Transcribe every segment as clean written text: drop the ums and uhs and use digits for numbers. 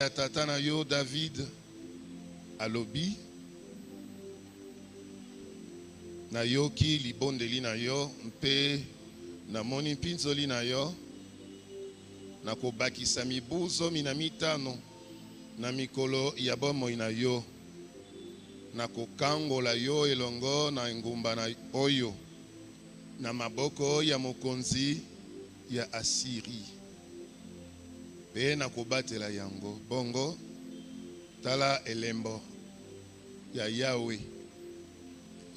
tata na yo David alobi na yoki libondeli na yo mpe na moni mpinzoli na yo na kobakisa mibu 15 na mikolo ya bomoi na yo na kokangola yo elongo na engumba na oyo na maboko ya mokonzi ya Asiri pe na kobatela yango bongo tala elembo ya Yahweh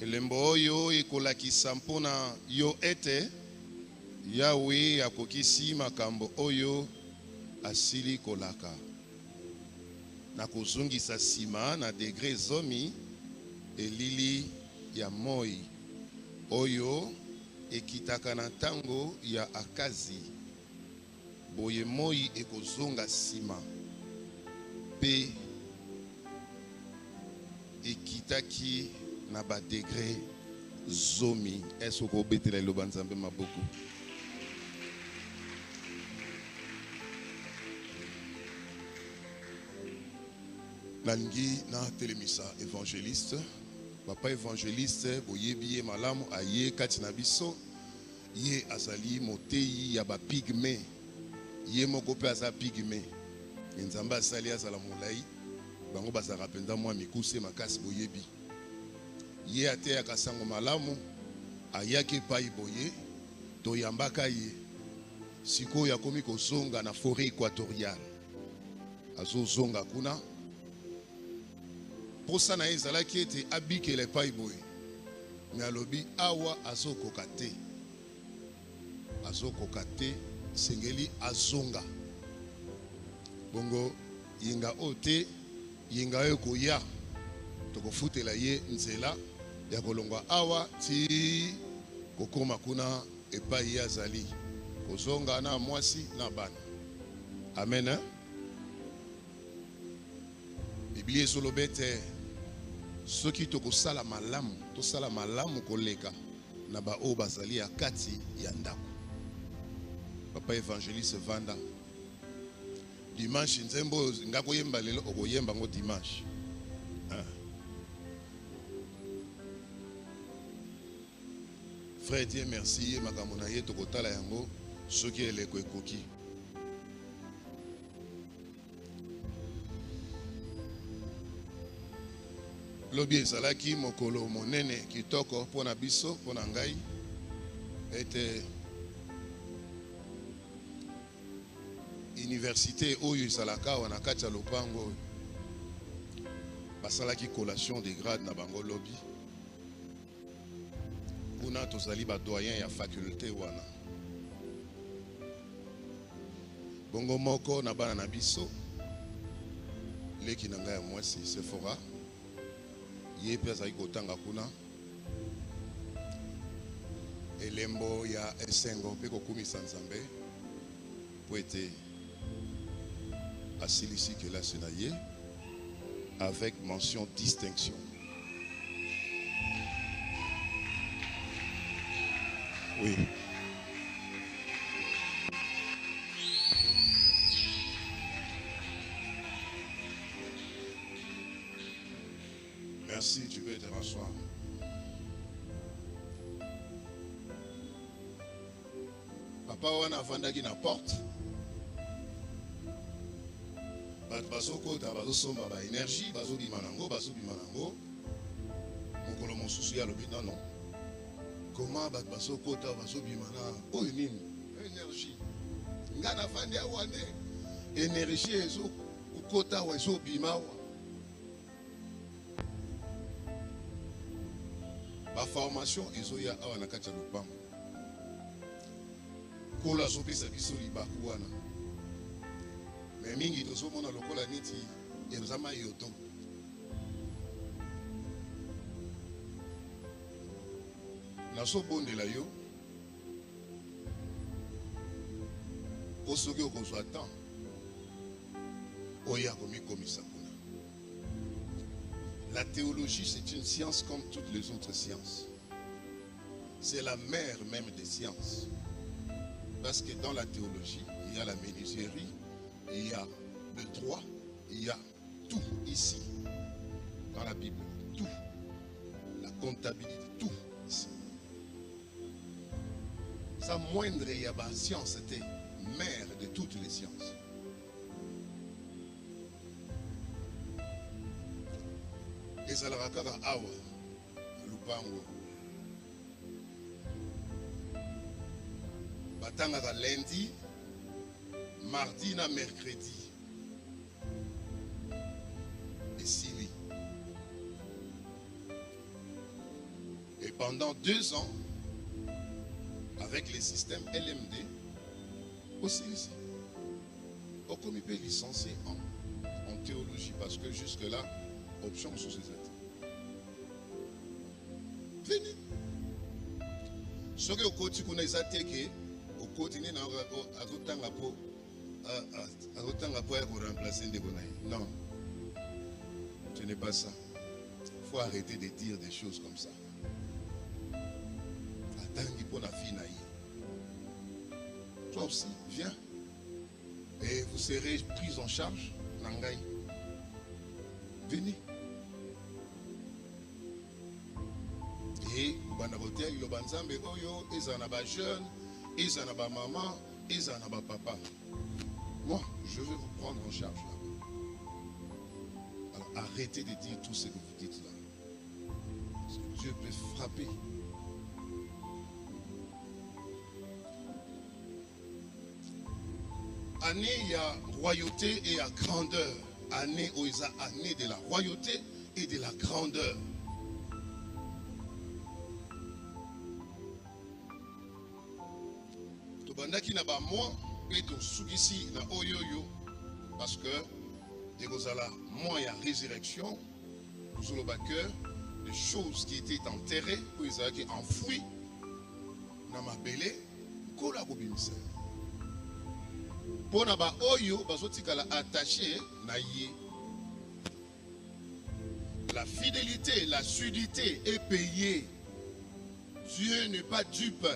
elembo oyo ekolakisa mpona yo ete Yahweh akokisi makambo oyo asili kolaka na kozungisa sima na degre 10 elili ya moi oyo ekitaka na tango ya Akazi boye moi ekozonga sima pe ekitaki na ba degre 10 eso ko betela loba nzambe maboko nalingi na telemisa évangéliste papa évangéliste boyebi ye malamu aye kati na biso ye azali motei ya ba pigme ye moko pe aza pigme nzambe asali azala molai bango bazaka penza mwa mikuse makasi boyebi ye ateyaka sango malamu ayaki epai boye toyambaka ye sikoyo akomi kozonga na forêt équatoriale azozonga kuna posa na ye ezalaki ete abikela epai boye me alobi awa azokoka te sengeli azonga bongo yinga oyo te yinga oyo koya tokofutela ye nzela ya kolongwa awa ti kokoma kuna epai ye azali kozonga na mwasi na bana amen Biblia ezoloba ete soki tokosala malamu tosala malamu koleka na baoyo bazali ya kati ya ndako papa évangéliste vanda dimanche nzembo oyo nga koyemba lelo okoyemba ngo dimanche frère Dieu merci ye makambo na ye tokotala yango soki eleko ekoki lobi ezalaki mokolo monene kitoko mpona biso mpona ngai ete université oyo ezalaka awa na kati ya lopango oyo basalaki collation de grade na bango lobi kuna tozali badoyen ya faculté wana bongo moko na bana na biso leki na ngai ya mwasi Sephora ye pe azali kotanga kuna elembo ya esengo mpe kokumisa nzambe po ete asilisi kelasi na ye avec mention distinction. Oui. Merci, tu peux te rasseoir. Papa wana avandaki na porte. Bato bazokota bazosomba ba énergie bazobima nango mokolo mosusu ya lobi non. Comment bato bazokota bazobima na oyo nini énergie nga na vandi awa nde énergie ezokota awa ezobima awa ba formation ezoya awa na kati ya lopango kola azopesa biso libaku wana me mingi tozomona lokola neti ezama yoto nazobondela yo po soki okozwa temps oya komikomisa kuna. La théologie c'est une science comme toutes les autres sciences. C'est la mère même des sciences. Parce que dans la théologie, il y a la menuiserie, il y a le droit Il y a tout ici. Dans la Bible, tout. La comptabilité, tout ici. Sa moindre science était mère de toutes les sciences. Et ça la kaka awa, lupango. Batanga lundi, mardi na mercredi. Et Sili. Et pendant 2 ans, avec les systèmes LMD, aussi ici, au comité licencié en théologie, parce que jusque-là, option sous ces aides. Venez. Ce que au côté qu'on a été, au côté à remplacer des bonheurs. Non, ce n'est pas ça. Il faut arrêter de dire des choses comme ça. Attends pour la fille naïve. Toi aussi, viens. Et vous serez pris en charge. Nangaï. Venez. Et vous allez vous le banzambe oyo, ils en ont jeune, ils en ont maman, ils en ont papa. Moi, je vais vous prendre en charge là. Alors arrêtez de dire tout ce que vous dites là. Parce que Dieu peut frapper. Année, il y a royauté et il y a grandeur. Année où il y a année de la royauté et de la grandeur. Tobandaki na ba moi et to sugisi na oyoyo parce que de kozala moi il y a résurrection sur le cœur des choses qui étaient enterrées ou ils étaient enfouies na mabele kola ko bimisa. Pona ba oyo bazotikala attaché na ye. La fidélité, la sudité est payée. Dieu n'est pas dupe.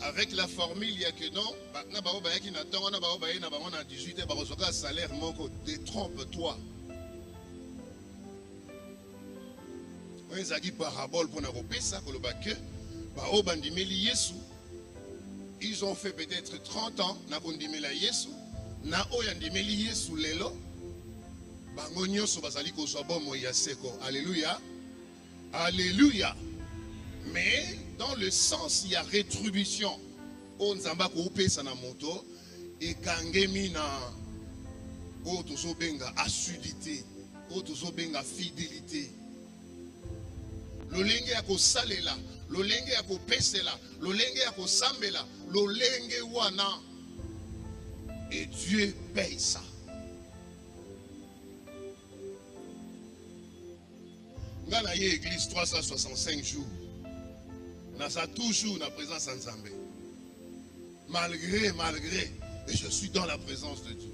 Avec la formule, il y a que non, na ba oba yaki na tongo na ba oba ye na ba na 18 ba rezoka salaire moko, détrompe-toi. On ezaki parabole pour na kopesa koloba que ba oba ndimeli Yesu. Ils ont fait peut-être 30 ans, na kondimela Yesu, na oyandimeli Yesu lelo, bango nyonso bazali kozwa bomo ya seko. Alléluia. Alléluia. Mais dans le sens, il y a rétribution. On zamba ko pesa na moto et kangemi na o tozo benga assiduité, o tozo benga fidélité. Lolenge ya ko salela, lolenge ya ko pesela, lolenge ya ko sambela, lolenge wana. Et Dieu paye ça. Ngana ye église 365 jours. Nasa toujours na présence en Zambé. Malgré, et je suis dans la présence de Dieu.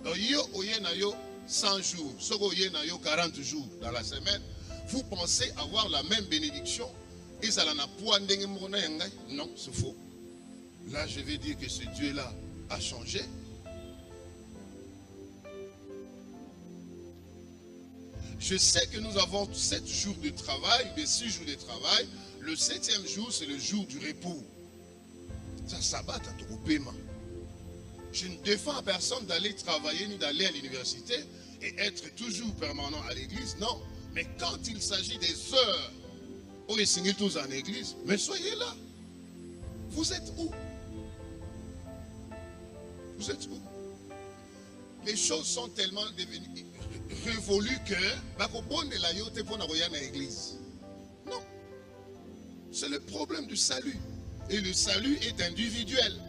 Donc yo oye na yo 100 jours, soko oye na yo 40 jours dans la semaine. Vous pensez avoir la même bénédiction? Et ça n'a pas ndenge mona yangai? Non, c'est faux. Là, je vais dire que ce Dieu-là a changé. Je sais que nous avons 7 jours de travail, des 6 jours de travail. Le 7e jour, c'est le jour du repos. Ça sabbat à tout paiement. Je ne défends à personne d'aller travailler ni d'aller à l'université et être toujours permanent à l'église. Non. Mais quand il s'agit des heures où ils signent tous en église, mais soyez là. Vous êtes où? Vous êtes où? Les choses sont tellement devenues révolues que l'église. Non. C'est le problème du salut. Et le salut est individuel.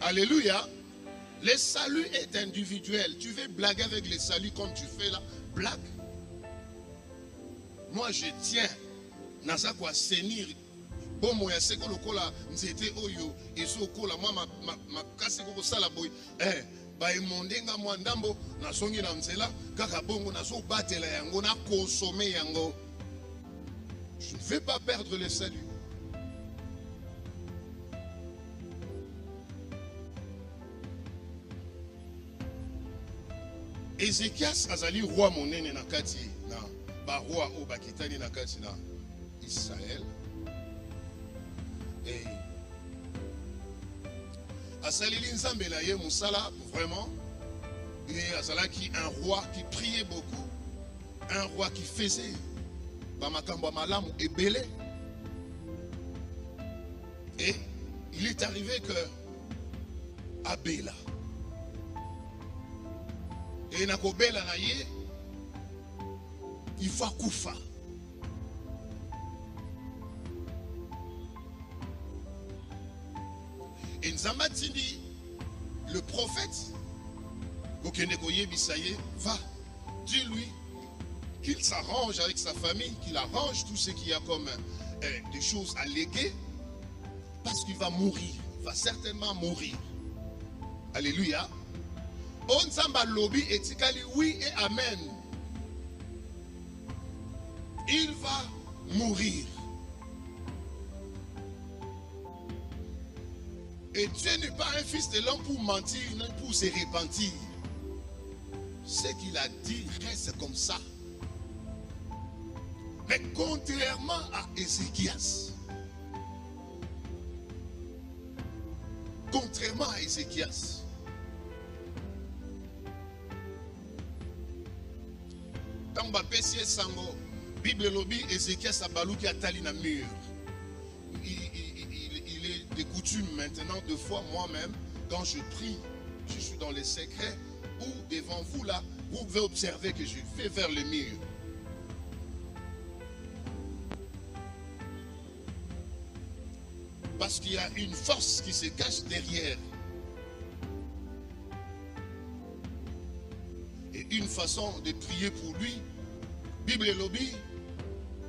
Alléluia. Le salut est individuel. Tu veux blaguer avec le salut comme tu fais là, blague. Moi je tiens. Nasa kwa senir. Bon moi c'est que le kola nzete oyo eso kola moi ma kase ko sala boy. Ba emondenga mwa ndambo na songi na nzela kaka bongo na so batela yango na consommer yango. Je ne vais pas perdre le salut. Ézéchias azali roi monene na kati na ba roi o bakitani na kati na Israël. Et asaleli nzambe na ye musala vraiment. Et azalaki un roi qui priait beaucoup, un roi qui faisait ba makambo malamu ebele. Et il est arrivé que Abela et nakobela na ye il va kufa. Et Nzamba dit, le prophète va, dis-lui qu'il s'arrange avec sa famille, qu'il arrange tout ce qu'il y a comme des choses à léguer, parce qu'il va mourir, il va certainement mourir. Alléluia. On Nzamba lobby et tikali oui et amen. Il va mourir. Et Dieu n'est pas un fils de l'homme pour mentir, non pour se repentir. Ce qu'il a dit reste comme ça. Mais contrairement à Ézéchias, quand on pèse sango, Bible lobby, Ézéchias a balouki a tali na mur. Il est de coutume maintenant, deux fois moi-même, quand je prie, je suis dans les secrets, ou devant vous là, vous pouvez observer que je vais vers le mur. Parce qu'il y a une force qui se cache derrière. Et une façon de prier pour lui, Bible et lobby,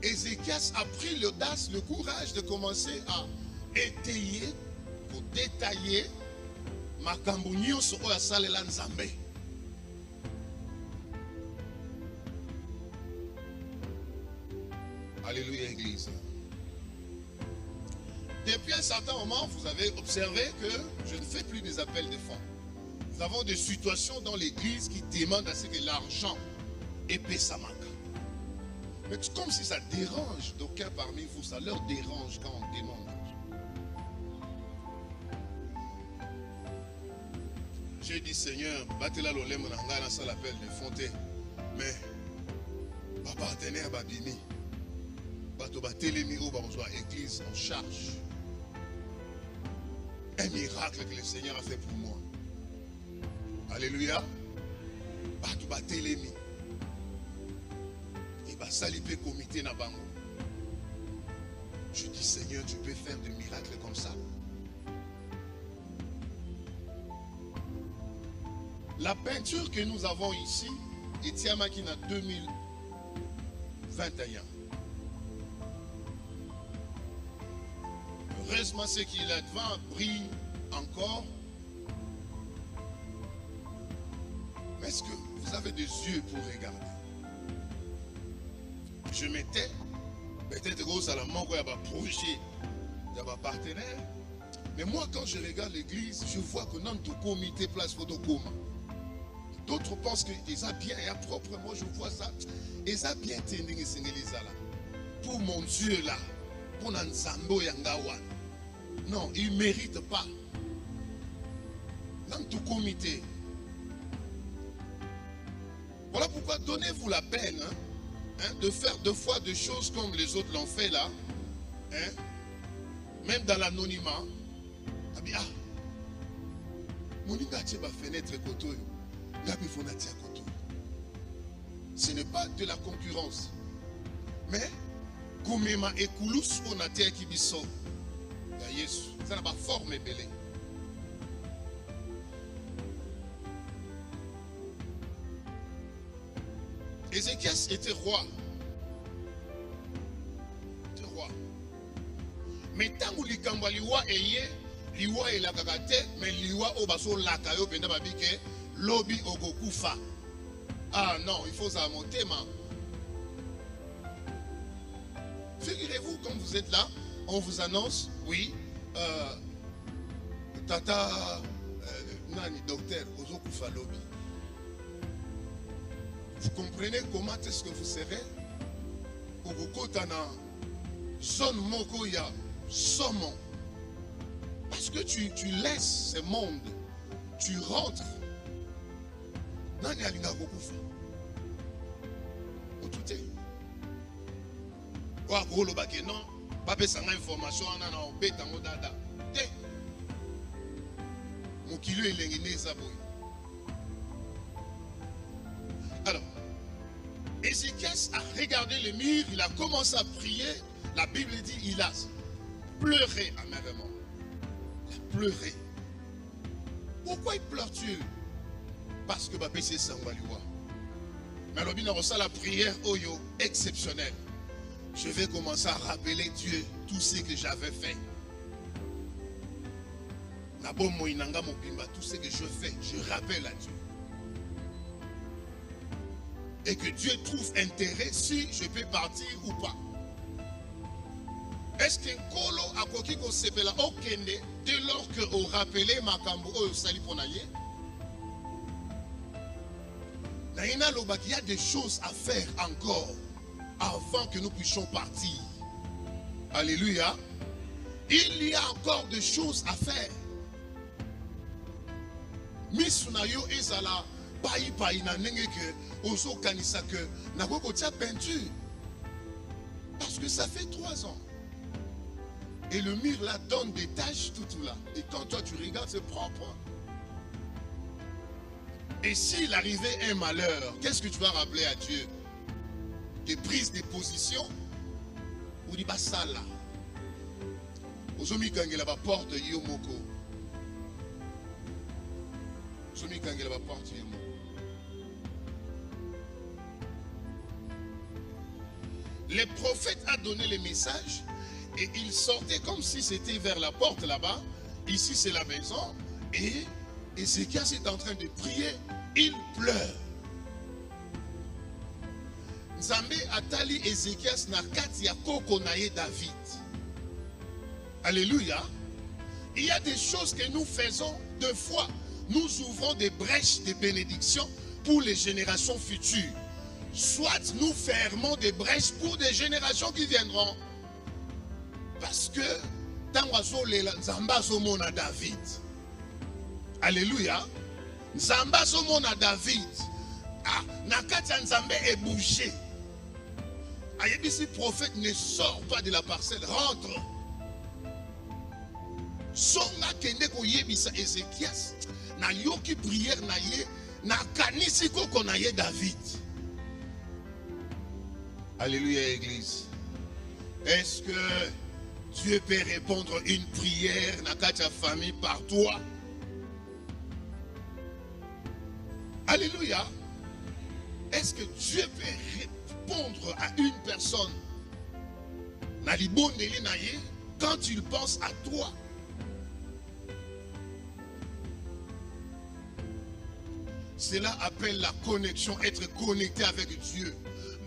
Ézéchias a pris l'audace, le courage de commencer à étayer, pour détailler makambo nyonso oyo asalela Nzambe. Alléluia, Église. Depuis un certain moment, vous avez observé que je ne fais plus des appels de fonds. Nous avons des situations dans l'église qui demandent à ce que l'argent épaisse à manque. Mais c'est comme si ça dérange d'aucuns parmi vous, ça leur dérange quand on demande. J'ai dit, Seigneur, battez-la l'olème dans ça l'appel de fonté. Mais, ma partenaire Babini, bateau batelemi au besoin église en charge. Un miracle que le Seigneur a fait pour moi. Alléluia. Bateau batelemi. Et bah salipé comité na bango. Je dis, Seigneur, tu peux faire des miracles comme ça. La peinture que nous avons ici, Etiamaki en 2021. Heureusement, ce qu'il a devant brille encore. Mais est-ce que vous avez des yeux pour regarder? Je mettais, peut-être que à la manque, il y a un projet, il y a un partenaire. Mais moi, quand je regarde l'église, je vois que dans tout comité place photocoma. D'autres pensent qu'ils ont bien et propre. Moi, je vois ça. Ils ont bien tenu là. Pour mon Dieu là, pour Nzambo Yangawan. Non, ils ne méritent pas. Dans tout comité. Voilà pourquoi donnez-vous la peine de faire deux fois des choses comme les autres l'ont fait là. Même dans l'anonymat. Ah, Monika tient ma fenêtre côté. Ce n'est pas de la concurrence. Mais, Koumema et Koulous, on a terre qui biso. Ça n'a pas forme belé. Ézéchias était roi. Mais tant que l'ikamba liwa eye, liwa et la kakate, mais liwa obaso lakayo benda babike. Lobby Ogokufa. Ah non, il faut ça monter, man. Figurez-vous, comme vous êtes là, on vous annonce, oui, Tata, Nani, docteur, Ogokufa Lobby. Vous comprenez comment est-ce que vous serez? Au Kokotana, zone moko ya sommon. Parce que tu laisses ce monde, tu rentres. Nani alinga kokufa. Otute. Wa kolo bake non, pas pesanga information na na obeta ngodada. Te. Mokilo elengene zaboy. Alors, Ézéchias a regardé le mur, il a commencé à prier. La Bible dit il a pleuré amèrement. Il a pleuré. Pourquoi il pleure-t-il? Parce que Bapé c'est Sangwaliwa. Mais l'obin reçoit la prière oyo exceptionnelle. Je vais commencer à rappeler Dieu tout ce que j'avais fait. Tout ce que je fais, je rappelle à Dieu. Et que Dieu trouve intérêt si je peux partir ou pas. Est-ce qu'un colo a coquille qu'on s'appelle Okende dès lors qu'on rappelait Makambo au Saliponaye? Il y a des choses à faire encore avant que nous puissions partir. Alléluia. Il y a encore des choses à faire. Misunayo ezala paï na nenge que ozo kanisa que na koko tia peinture. Parce que ça fait 3 ans. Et le mur là donne des taches tout là. Et quand toi tu regardes, c'est propre. Et s'il arrivait un malheur, qu'est-ce que tu vas rappeler à Dieu? Des prises de position ou des basala. Ozomi kangela ba porte yomoko. Ozomi kangela ba porte yomoko. Le prophète a donné le message et il sortait comme si c'était vers la porte là-bas. Ici c'est la maison et Ézéchias est en train de prier, il pleure. Nzambe atali Ézéchias na kati ya koko na ye David. Alléluia. Il y a des choses que nous faisons deux fois. Nous ouvrons des brèches de bénédiction pour les générations futures. Soit nous fermons des brèches pour des générations qui viendront. Parce que tangazo lela nzamba somona David. Alléluia. Nzamba somona David. Ah, nakati nzambe est bouché. Ayebisi prophète ne sort pas de la parcelle, rentre. Songa kende ko yebisa Ézéchias na yoki prière na ye na kanisi koko na ye David. Alléluia église. Est-ce que Dieu peut répondre une prière dans ta famille par toi? Alléluia. Est-ce que Dieu peut répondre à une personne quand il pense à toi? Cela appelle la connexion, être connecté avec Dieu.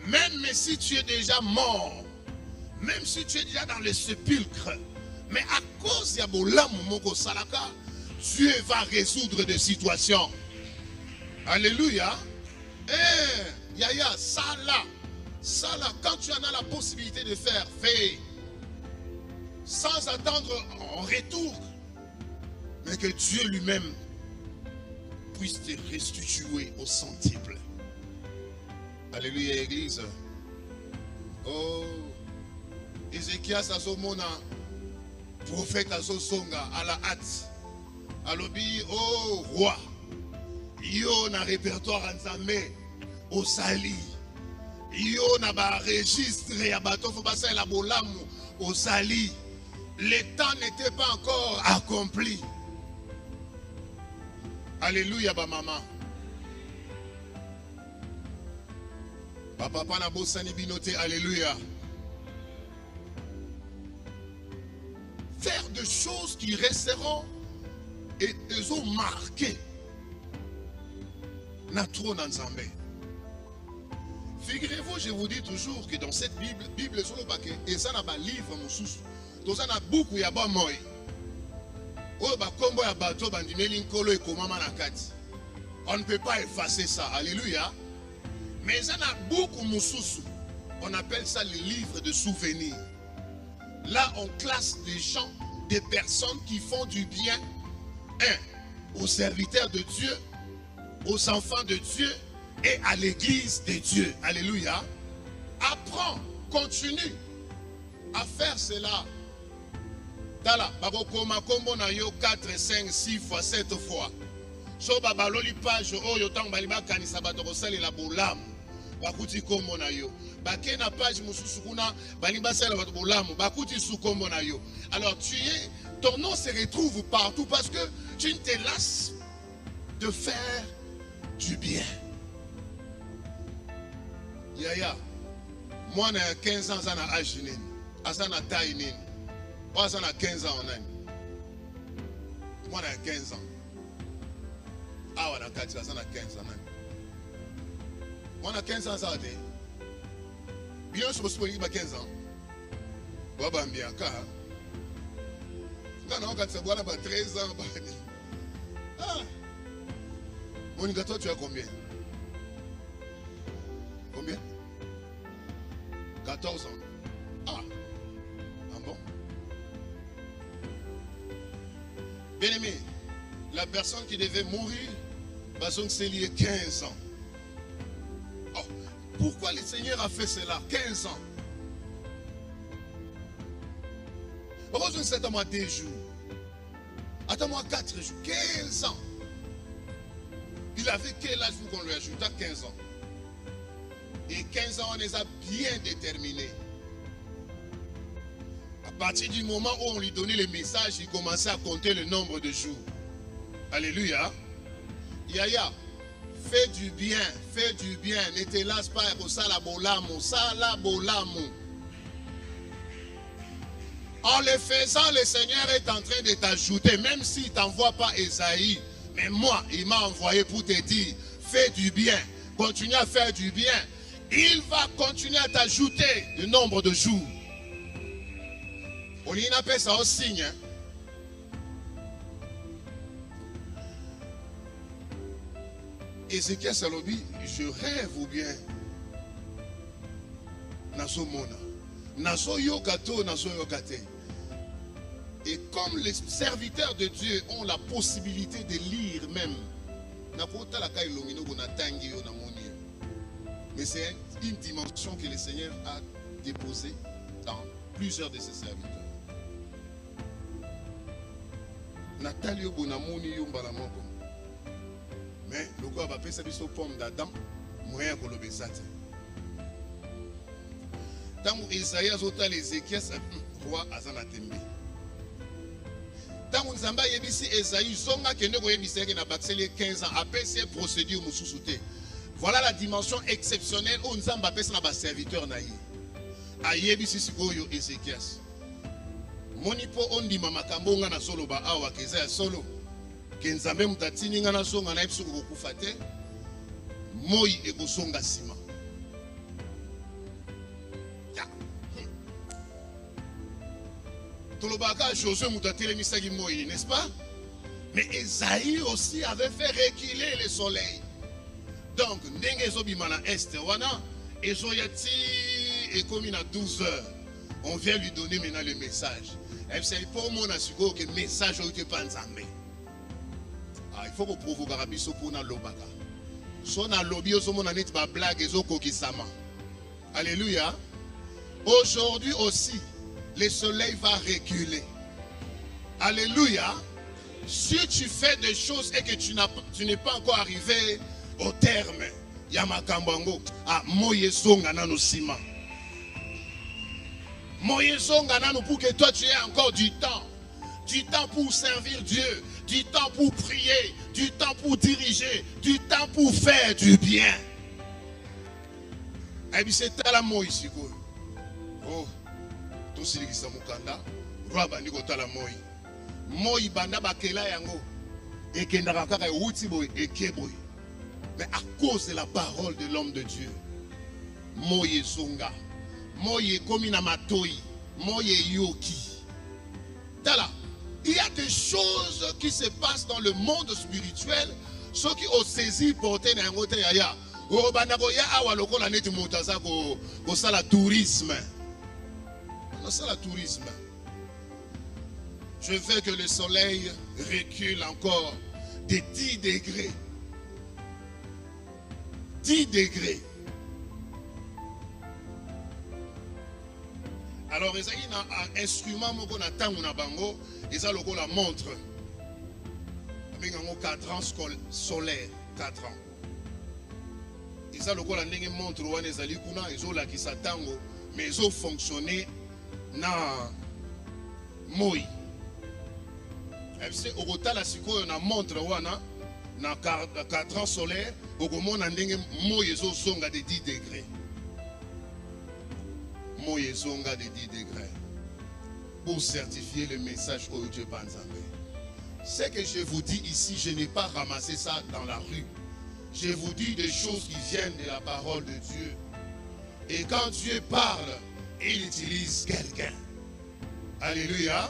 Même si tu es déjà mort, même si tu es déjà dans le sépulcre, mais à cause de Moko Salaka, Dieu va résoudre des situations. Alléluia. Eh, Yaya, ça là, quand tu en as la possibilité de faire, fais. Sans attendre en retour. Mais que Dieu lui-même puisse te restituer au centuple. Alléluia, église. Oh, Ézéchias azomona, prophète azosonga à la hâte. Alobi, oh roi, yo na répertoire nzambe au sali. Yo na ba registre ya bato fo basa la bolamu au sali. Le temps n'était pas encore accompli. Alléluia, ba maman. Papa na bosani binote, alléluia. Faire des choses qui resteront et elles ont marqué notre Nzambe. Figurez-vous, je vous dis toujours que dans cette Bible sur le paquet, et ça n'a pas livre mon sous. Dans ça n'a beaucoup ya ba moi. Oh ba kombo ya bato bandimeli nkolo et komama na kati. On ne peut pas effacer ça. Alléluia. Mais il y a beaucoup de on appelle ça les livres de souvenirs. Là, on classe des gens, des personnes qui font du bien, aux serviteurs de Dieu, aux enfants de Dieu et à l'église de Dieu. Alléluia. Apprends, continue à faire cela. Tala, bakokoma kombo na yo 4, 5, 6 fois, 7 fois. So babaloli page oyo tang baliba kanisa bato kosalela bolamu. Bakuti kombo na yo. Bake na page mususu kuna baliba sala bato bolamu. Bakuti su kombo na yo. Alors ton nom se retrouve partout parce que tu ne te lasses de faire du bien. Yaya, moi j'ai 15 ans à l'âge nini, à la taille nini. Moi j'ai 15 ans en année. Moi j'ai 15 ans. Ah ouais, j'ai 15 ans. Moi j'ai 15 ans ça dit. Bien je me suis dit 15 ans. Moi bah bien car. Non, quand tu vois là 13 ans. Ah. Mon gâteau tu as combien? Combien? 14 ans. Ah. Ah bon? Bien aimé, la personne qui devait mourir, parce que c'est lié 15 ans. Oh, pourquoi le Seigneur a fait cela? 15 ans. Heureusement, c'est à moi 2 jours. Attends-moi 4 jours. 15 ans. Il avait quel âge pour qu'on lui ajoute? 15 ans. Et 15 ans, on les a bien déterminés. À partir du moment où on lui donnait les messages, il commençait à compter le nombre de jours. Alléluia. Yaya, fais du bien, ne te lasse pas au salabolamu, salabolamu. En le faisant, le Seigneur est en train de t'ajouter, même s'il ne t'envoie pas Esaïe. Mais moi, il m'a envoyé pour te dire, fais du bien, continue à faire du bien. Il va continuer à t'ajouter le nombre de jours. On y appelle ça un signe. Hein? Ézéchiel Salobi, je rêve ou bien Naso Mona. Naso Yokato, Naso Yokate. Et comme les serviteurs de Dieu ont la possibilité de lire même, mais c'est une dimension que le Seigneur a déposée dans plusieurs de ses serviteurs. Natalio Bonamoni Yombalamoko. Mais le gars va faire sa pomme d'Adam, moyen pour le besate. Tant que Isaïe a zoté les Ézéchiel, roi Azanatembe. Tant que Nzamba yebisi Esaïe, zonga kende ko yebisi ke na bakseli 15 ans, après ces procédures mususuté. Voilà la dimension exceptionnelle où Nzamba pesa na ba serviteur na yi. Ayebisi sikoyo Ézéchiel. Monipo ondima makambo nga na solo ba awa keza ya solo. Kenzambe mutatini nga na songa na episu kokufa te. Moi ekosonga sima. Tolobaka Josué mutatile misaki moi, n'est-ce pas? Mais Esaïe aussi avait fait reculer le soleil. Donc, ndenge ezobimana est wana ezoyati et comme il a 12 heures, on vient lui donner maintenant le message. Il faut que le message soit pas nzambe. Il faut que provoque rabiso pour na lobaka. So na lobi oso mona net ba blague ezoko kisama. Alléluia. Aujourd'hui aussi, le soleil va reculer. Alléluia. Si tu fais des choses et que tu n'es pas encore arrivé au terme, Yamakambango, moye songa nano sima. Moye songa nano pour que toi tu aies encore du temps pour servir Dieu, du temps pour prier, du temps pour diriger, du temps pour faire du bien. Et puis c'est à la moye ici. Oh, tout ce qui est mukanda, roi bandiko tala moye. Moye banda bakela yango, et kendaka kaka wuti boy et keboy. Mais à cause de la parole de l'homme de Dieu, moye zonga, moye komina matoi, moye yoki. Tala, il y a des choses qui se passent dans le monde spirituel, ceux qui ont saisi porté dans un côté yaya. Orobanda koya awa lokola neti motaza ko sala tourisme. On sala tourisme. Je veux que le soleil recule encore de 10 degrés. 10 degrés. Alors, il y a un instrument qui est un bango, et ça, c'est la montre. Il y a 4 ans solaire. 4 ans. Et ça, c'est la montre qui s'attend, mais ils ont fonctionné dans moi. Au total, il y a une montre dans 4 ans solaire, au moment où ils ont de 10 degrés. Moyezonga de 10 degrés pour certifier le message au Dieu Banzambe. Ce que je vous dis ici, je n'ai pas ramassé ça dans la rue. Je vous dis des choses qui viennent de la parole de Dieu. Et quand Dieu parle, il utilise quelqu'un. Alléluia.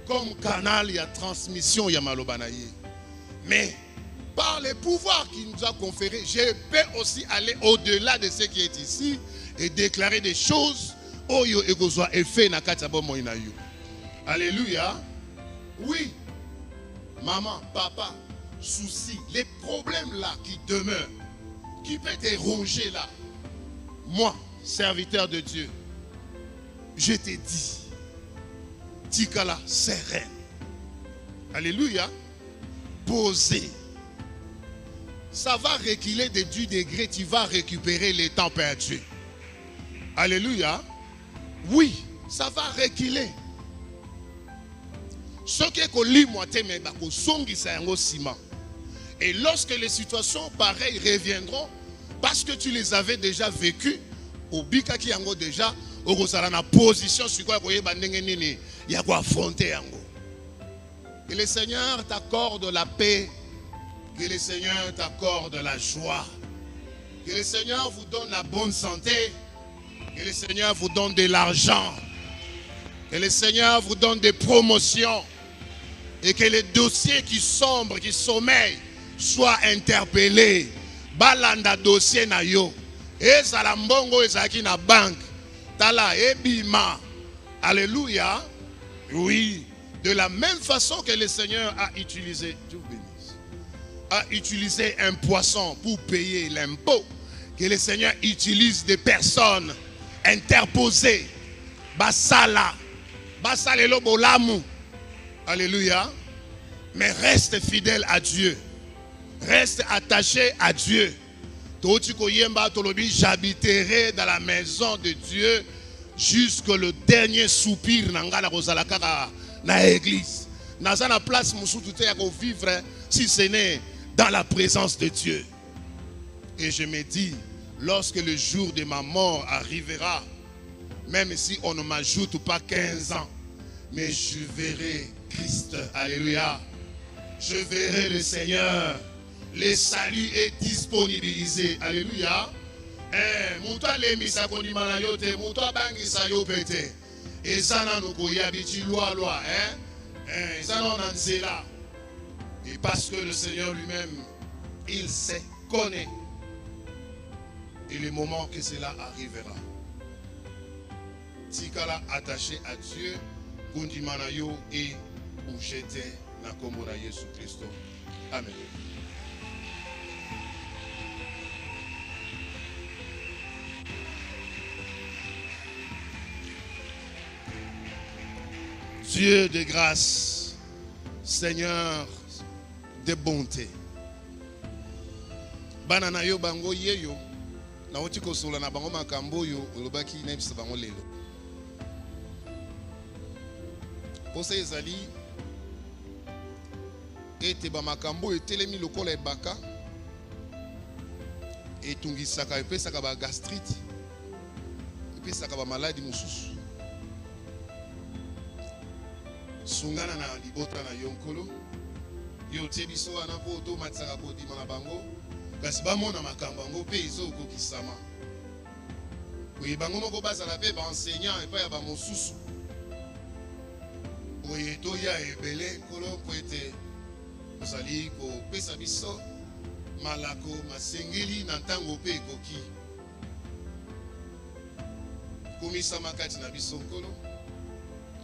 Comme canal, il y a transmission, il y a malobanaye. Mais par le pouvoir qu'il nous a conféré, je peux aussi aller au-delà de ce qui est ici et déclarer des choses. Alléluia. Oui. Maman, papa, soucis, les problèmes là qui demeurent, qui peut te ronger là. Moi, serviteur de Dieu, je te dis, Tikala, sereine. Alléluia. Posé. Ça va reculer de 10 degrés, tu vas récupérer les temps perdus. Alléluia. Oui, ça va reculer. Ce qui est et lorsque les situations pareilles reviendront, parce que tu les avais déjà vécues, au bika qui yango déjà, au na position sur quoi il y a quoi affronter yango. Que le Seigneur t'accorde la paix, que le Seigneur t'accorde la joie, que le Seigneur vous donne la bonne santé. Que le Seigneur vous donne de l'argent. Que le Seigneur vous donne des promotions. Et que les dossiers qui sombrent, qui sommeillent, soient interpellés. Balanda dossier na yo. Et salambongo et zaki na banque. Tala ebima. Alléluia. Oui. De la même façon que le Seigneur a utilisé, Dieu vous bénisse, a utilisé un poisson pour payer l'impôt. Que le Seigneur utilise des personnes interposé, basala, basalelo bolamu, alléluia, mais reste fidèle à Dieu, reste attaché à Dieu. J'habiterai dans la maison de Dieu jusqu'au dernier soupir na l'église. Dans la place où vivre si ce n'est dans la présence de Dieu. Et je me dis, lorsque le jour de ma mort arrivera, même si on ne m'ajoute pas 15 ans, mais je verrai Christ. Alléluia. Je verrai le Seigneur. Le salut est disponibilisé. Alléluia. Et parce que le Seigneur lui-même, il sait, connaît. Et le moment que cela arrivera. Tikala attaché à Dieu, Kundimanayo et Ujete na kombo na Yesu Christo. Amen. Dieu de grâce, Seigneur de bonté. Banana yo bango yeyo. Na oti kosola na bango makambo yo olobaki na bisa bango lelo. Posa ezali ete ba makambo etelemi lokola ebaka etungisaka epesaka ba gastrite epesaka ba maladie mosusu. Sungana na libota na yonkolo yo tebiso wana po to matsaka po di na bango. Kasi bamona makambo yango pe ezokokisama. Oye bango moko bazala pe ba enseignant epa ya ba mosusu. Oye to ya ebele kolo po ete ozali ko pesa biso malako masengeli na ntango pe ekoki komisa makati na biso nkolo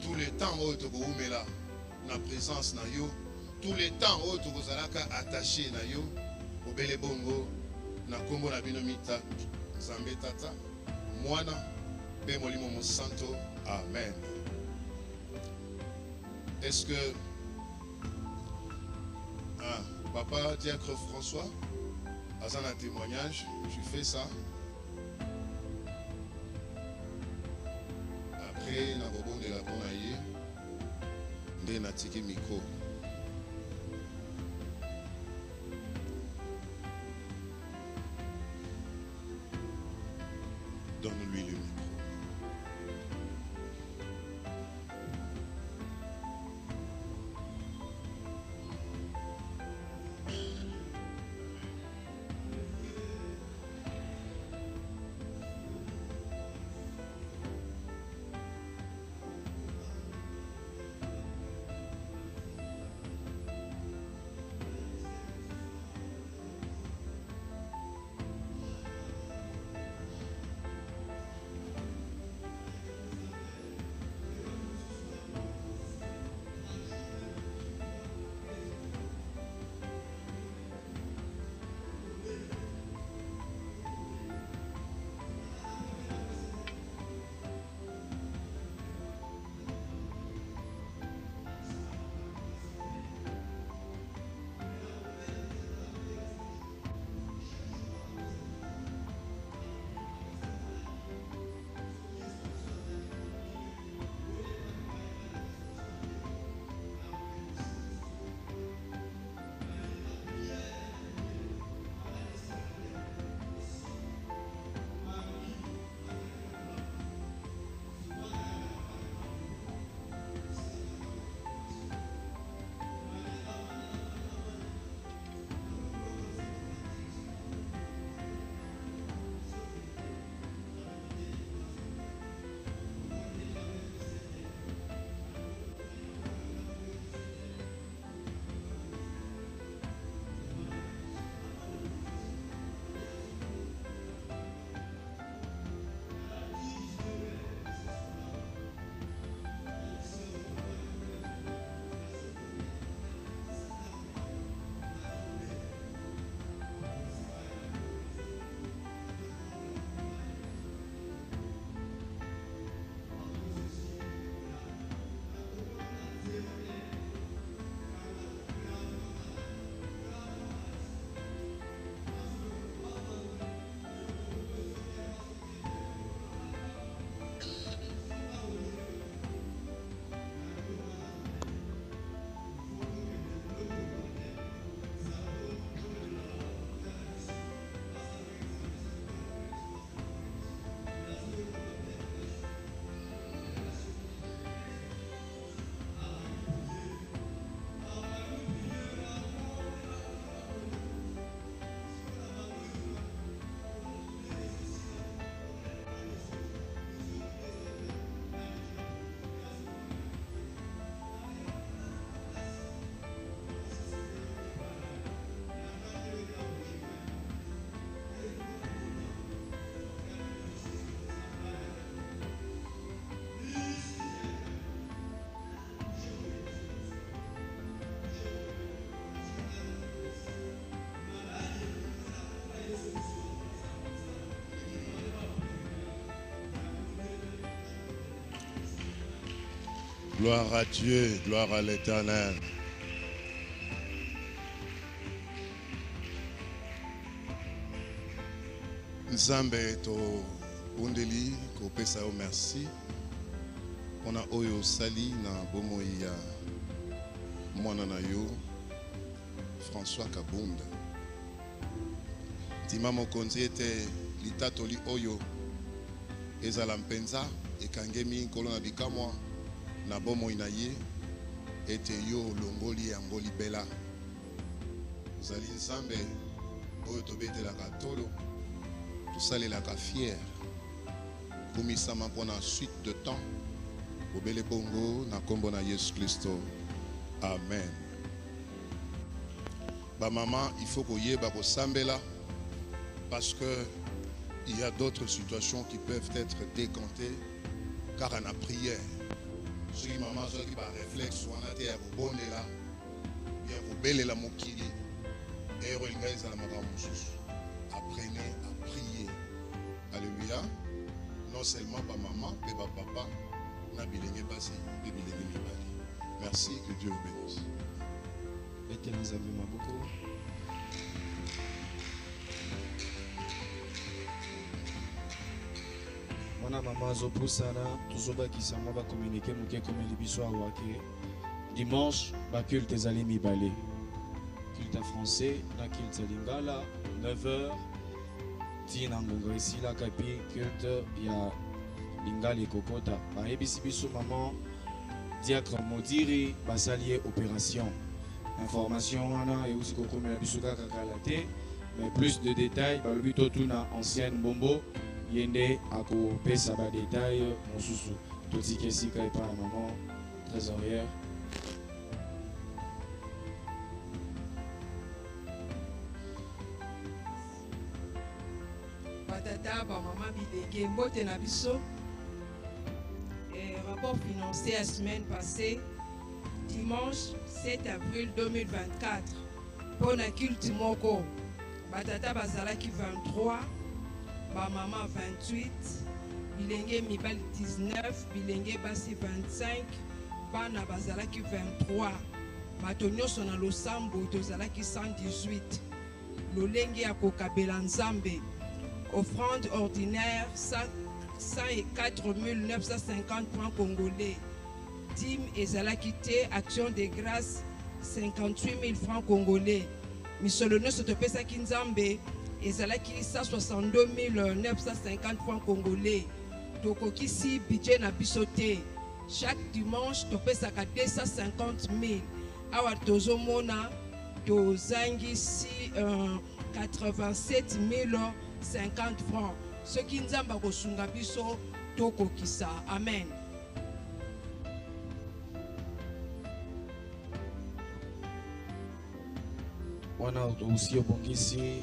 tout le temps oyo tokoumela na présence na yo tout le temps oyo tokozalaka attaché na yo obele bongo na kombo na bino mita Nzambe Tata Mwana pe Molimo Mosanto amen. Est-ce que Papa Diacre François a un témoignage? Je fais ça. Après, na bobo de la bonaye, de na tiki miko. Donne-lui le micro. Gloire à Dieu, gloire à l'Éternel. Nzambe to bundeli ko pesa o merci. On a oyo sali na bomoi ya mwana na yo François Kabunda. Tima mokonzi ete litatoli oyo ezala mpenza ekangemi nkolo na bikamwa na bomoi na ye ete yo longoli yango libela. Zali Nzambe oyo tobetelaka tolo tosalelaka fier komisama mpona suite de temps obele bongo na kombo na Yesu Kristo amen. Bah maman, il faut qu'on y ait sambela parce que il y a d'autres situations qui peuvent être décantées car on a prière. Si maman soit qui va réflexe, on a été à vous bonner là, bien vous belle la mokili et relingaise à la maman moussous. Apprenez à prier. Alléluia. Non seulement par maman, mais par papa, n'a bilingue passé, et bilingue mibali. Merci, que Dieu vous bénisse. Mettez nos amis beaucoup. Mwana maman azopusana tozobakisa mwa bakomunike moke komeli biso awa ke dimanche baculte ezali mibale, culte ya français na culte ya lingala 9h tina ngongo esilaka epi culte ya lingala ekokota. Bayebisi biso maman diacre modiri basali ye opération. Information wana eusi kokomela biso kaka kala te, mais plus de détails balobi totuna ancienne bombo yende ako pesa ba détail mosusu totiki esika epa ya maman trésorière. Batata ba maman bilenge mbote na biso. Rapport financier la semaine passée, dimanche 7 avril 2024, pour la culte moko, batata bazalaki 23, ba maman 28, bilenge mibali 19, bilenge basi 25, bana bazalaki 23, bato nyonso na losambo tozalaki 118, lolenge ya kokabela nzambe, offrande ordinaire 104 950 francs congolais. Dîme ezalaki te, action de grâce 58 000 francs congolais. Misolo nyonso topesaki nzambe ezalaki 162 950 francs congolais. Tokokisi budget na biso te. Chaque dimanche topesaka 250 000. Awa tozomona tozangisi 87 050 francs. Ce qui nous a kosunga biso tokokisa. Amen. Wana aussi obongisi